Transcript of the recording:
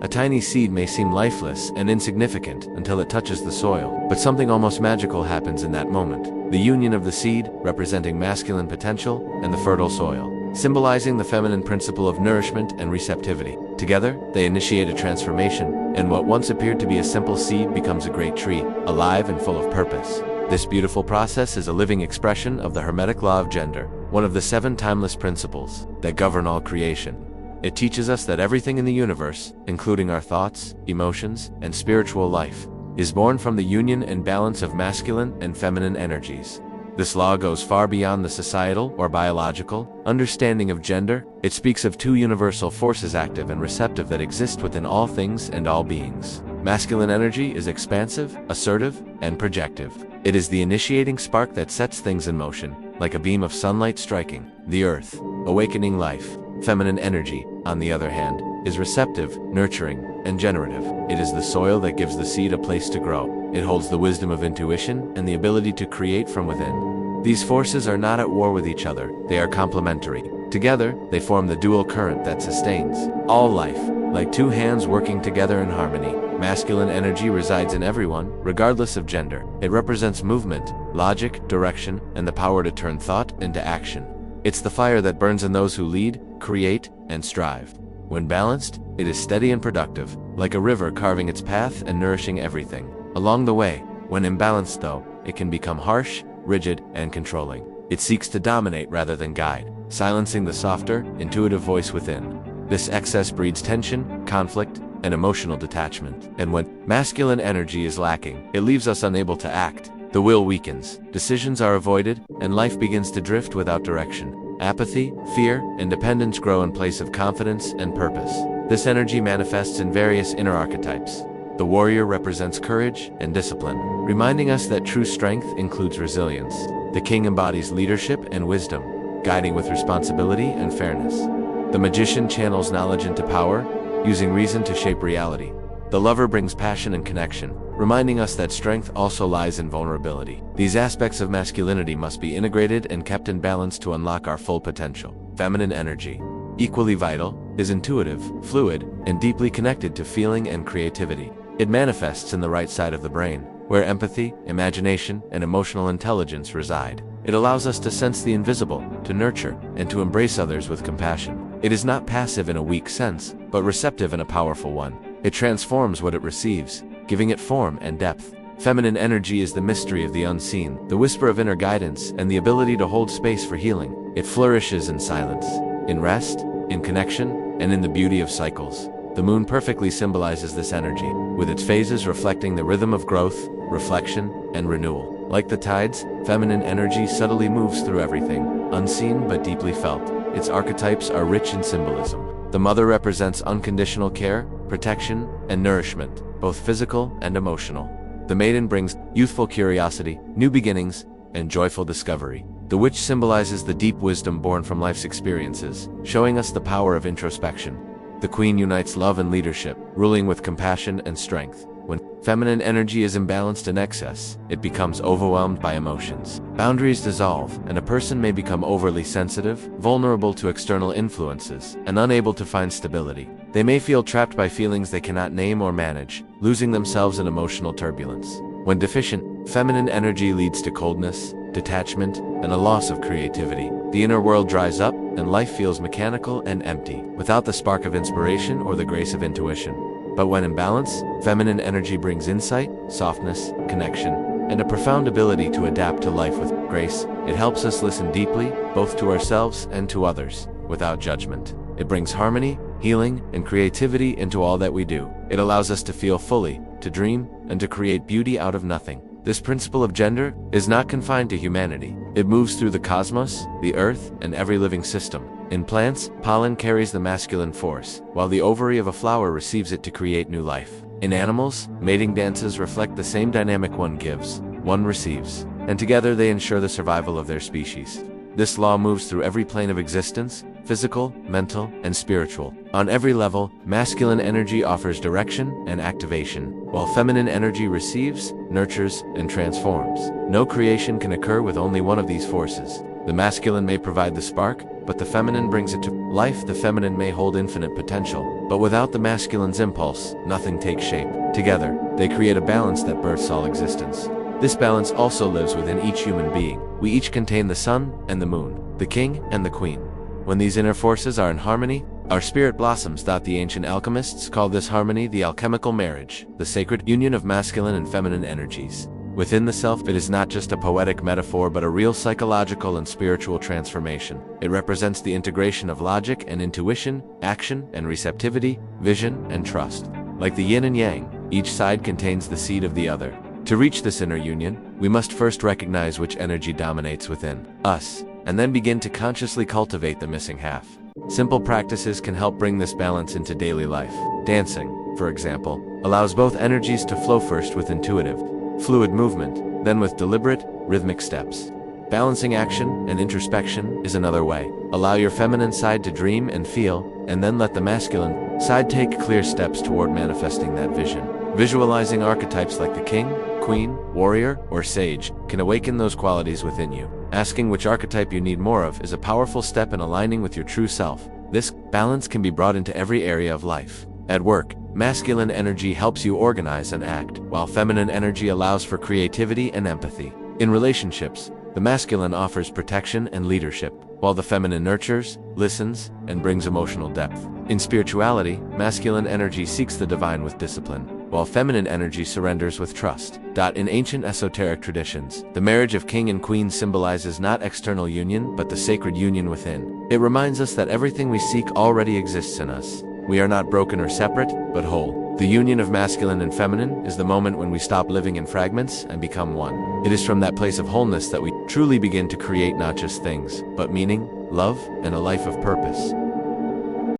A tiny seed may seem lifeless and insignificant until it touches the soil, but something almost magical happens in that moment. The union of the seed, representing masculine potential, and the fertile soil, symbolizing the feminine principle of nourishment and receptivity. Together, they initiate a transformation, and what once appeared to be a simple seed becomes a great tree, alive and full of purpose. This beautiful process is a living expression of the Hermetic law of gender, one of the 7 timeless principles that govern all creation. It teaches us that everything in the universe, including our thoughts, emotions, and spiritual life, is born from the union and balance of masculine and feminine energies. This law goes far beyond the societal or biological understanding of gender. It speaks of 2 universal forces, active and receptive, that exist within all things and all beings. Masculine energy is expansive, assertive, and projective. It is the initiating spark that sets things in motion, like a beam of sunlight striking the earth, awakening life. Feminine energy, on the other hand, is receptive, nurturing, and generative. It is the soil that gives the seed a place to grow. It holds the wisdom of intuition and the ability to create from within. These forces are not at war with each other, they are complementary. Together, they form the dual current that sustains all life, like 2 hands working together in harmony. Masculine energy resides in everyone, regardless of gender. It represents movement, logic, direction, and the power to turn thought into action. It's the fire that burns in those who lead, create, and strive. When balanced, it is steady and productive, like a river carving its path and nourishing everything along the way. When imbalanced, though, it can become harsh, rigid, and controlling. It seeks to dominate rather than guide, silencing the softer, intuitive voice within. This excess breeds tension, conflict, and emotional detachment. And when masculine energy is lacking, it leaves us unable to act. The will weakens, decisions are avoided, and life begins to drift without direction. Apathy, fear, and dependence grow in place of confidence and purpose. This energy manifests in various inner archetypes. The warrior represents courage and discipline, reminding us that true strength includes resilience. The king embodies leadership and wisdom, guiding with responsibility and fairness. The magician channels knowledge into power, using reason to shape reality. The lover brings passion and connection, reminding us that strength also lies in vulnerability. These aspects of masculinity must be integrated and kept in balance to unlock our full potential. Feminine energy, equally vital, is intuitive, fluid, and deeply connected to feeling and creativity. It manifests in the right side of the brain, where empathy, imagination, and emotional intelligence reside. It allows us to sense the invisible, to nurture, and to embrace others with compassion. It is not passive in a weak sense, but receptive in a powerful one. It transforms what it receives, giving it form and depth. Feminine energy is the mystery of the unseen, the whisper of inner guidance, and the ability to hold space for healing. It flourishes in silence, in rest, in connection, and in the beauty of cycles. The moon perfectly symbolizes this energy, with its phases reflecting the rhythm of growth, reflection, and renewal. Like the tides, feminine energy subtly moves through everything, unseen but deeply felt. Its archetypes are rich in symbolism. The mother represents unconditional care, protection, and nourishment, both physical and emotional. The maiden brings youthful curiosity, new beginnings, and joyful discovery. The witch symbolizes the deep wisdom born from life's experiences, showing us the power of introspection. The queen unites love and leadership, ruling with compassion and strength. When feminine energy is imbalanced in excess, it becomes overwhelmed by emotions. Boundaries dissolve, and a person may become overly sensitive, vulnerable to external influences, and unable to find stability. They may feel trapped by feelings they cannot name or manage, losing themselves in emotional turbulence. When deficient, feminine energy leads to coldness, detachment, and a loss of creativity. The inner world dries up, and life feels mechanical and empty, without the spark of inspiration or the grace of intuition. But when in balance, feminine energy brings insight, softness, connection, and a profound ability to adapt to life with grace. It helps us listen deeply, both to ourselves and to others, without judgment. It brings harmony, healing, and creativity into all that we do. It allows us to feel fully, to dream, and to create beauty out of nothing. This principle of gender is not confined to humanity. It moves through the cosmos, the earth, and every living system. In plants, pollen carries the masculine force, while the ovary of a flower receives it to create new life. In animals, mating dances reflect the same dynamic: one gives, one receives, and together they ensure the survival of their species. This law moves through every plane of existence, physical, mental, and spiritual. On every level, masculine energy offers direction and activation, while feminine energy receives, nurtures, and transforms. No creation can occur with only one of these forces. The masculine may provide the spark, but the feminine brings it to life. The feminine may hold infinite potential, but without the masculine's impulse, nothing takes shape. Together, they create a balance that births all existence. This balance also lives within each human being. We each contain the sun and the moon, the king and the queen. When these inner forces are in harmony, our spirit blossoms. The ancient alchemists call this harmony the alchemical marriage, the sacred union of masculine and feminine energies. Within the self, it is not just a poetic metaphor but a real psychological and spiritual transformation. It represents the integration of logic and intuition, action and receptivity, vision and trust. Like the yin and yang, each side contains the seed of the other. To reach this inner union, we must first recognize which energy dominates within us, and then begin to consciously cultivate the missing half. Simple practices can help bring this balance into daily life. Dancing, for example, allows both energies to flow, first with intuitive, fluid movement, then with deliberate, rhythmic steps. Balancing action and introspection is another way. Allow your feminine side to dream and feel, and then let the masculine side take clear steps toward manifesting that vision. Visualizing archetypes like the king, queen, warrior, or sage can awaken those qualities within you. Asking which archetype you need more of is a powerful step in aligning with your true self. This balance can be brought into every area of life. At work, masculine energy helps you organize and act, while feminine energy allows for creativity and empathy. In relationships, the masculine offers protection and leadership, while the feminine nurtures, listens, and brings emotional depth. In spirituality, masculine energy seeks the divine with discipline, while feminine energy surrenders with trust. In ancient esoteric traditions, the marriage of king and queen symbolizes not external union but the sacred union within. It reminds us that everything we seek already exists in us. We are not broken or separate, but whole. The union of masculine and feminine is the moment when we stop living in fragments and become one. It is from that place of wholeness that we truly begin to create not just things, but meaning, love, and a life of purpose.